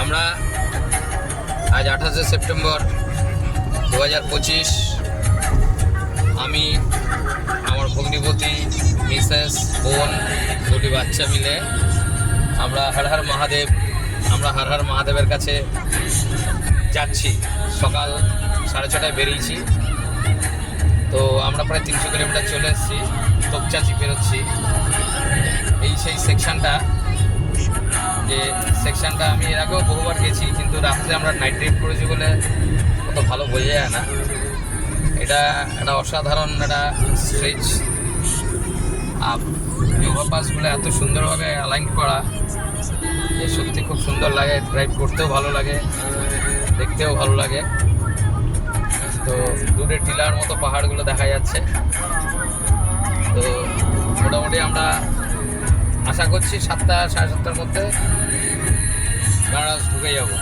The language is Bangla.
আমরা আজ 28শে সেপ্টেম্বর 2025 আমি আমার ভগ্নিপতি মিসেস বোন দুটি বাচ্চা মিলে আমরা হর হর মহাদেবের কাছে যাচ্ছি। সকাল 6:30টায় বেরিয়েছি, তো আমরা প্রায় 300 কিলোমিটার চলে এসেছি। তোপচাচি বেরোচ্ছি। এই সেই সেকশনটা, যে সেকশনটা আমি এর আগেও বহুবার গেছি, কিন্তু রাত্রে আমরা নাইট ড্রাইভ করেছি বলে অত ভালো বোঝা যায় না। এটা একটা অসাধারণ একটা স্ট্রেচ আপ। ওভারপাসগুলো এত সুন্দরভাবে অ্যালাইন করা যে সত্যি খুব সুন্দর লাগে। ড্রাইভ করতেও ভালো লাগে, দেখতেও ভালো লাগে। তো দূরে টিলার মতো পাহাড়গুলো দেখা যাচ্ছে। তো মোটামুটি আমরা আশা করছি 7টা সাড়ে 7টার মধ্যে বেনারস ঢুকে যাবো।